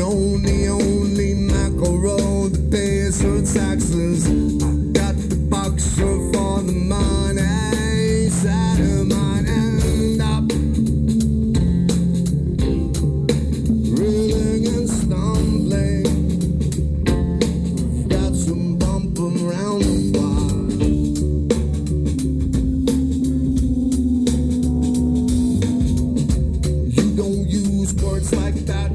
know the only mackerel that pays her taxes. Got the boxer for the money, side of mine and up. Reeling and stumbling, got some bumping around the bar. You don't use words like that.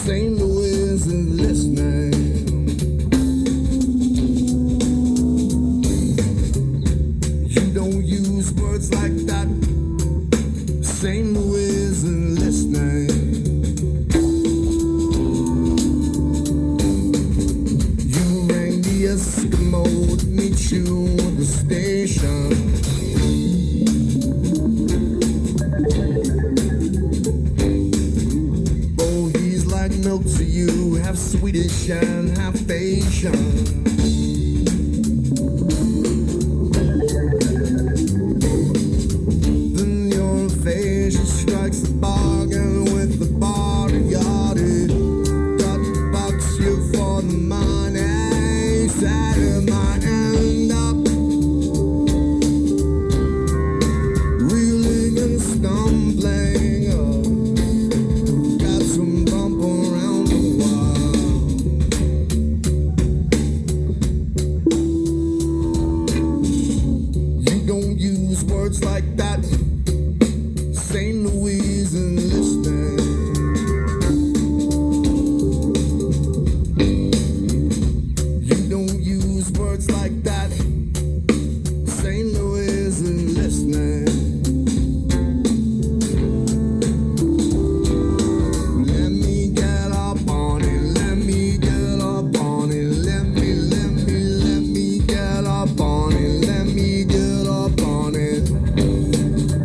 St. Louise is listening. You don't use words like that. St. Louise is listening. You rang the Eskimo to meet you at the station. Milk to you, half Swedish and half Asian. Then your aphasia strikes the bargain with the bar yardie. Got to box you for the money, side of my end up. Reeling and stumbling. Words like that, St. Louise is listening. You don't use words like that, St. Louise is listening. Let me get up on it, let me get up on it, let me get up on it, let me get up on it.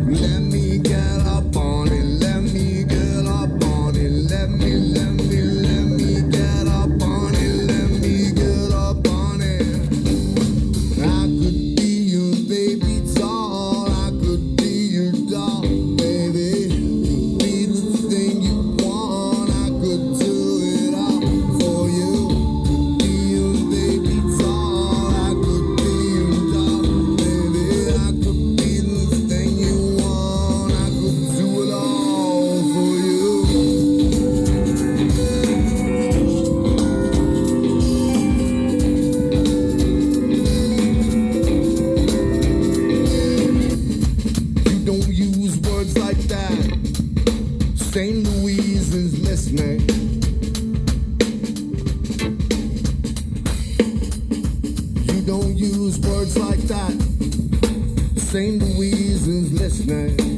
Let me get up on it, let me get up on it, let me get up on it, let me get up on it. I could be your baby doll, I could be your doll, baby. Could be the thing you want, I could do it all for you. Could be your baby doll, I could be your doll, baby. I could be the thing you want, I could do it all for you. You don't use words like that. St. Louise is listening. You don't use words like that. St. Louise is listening.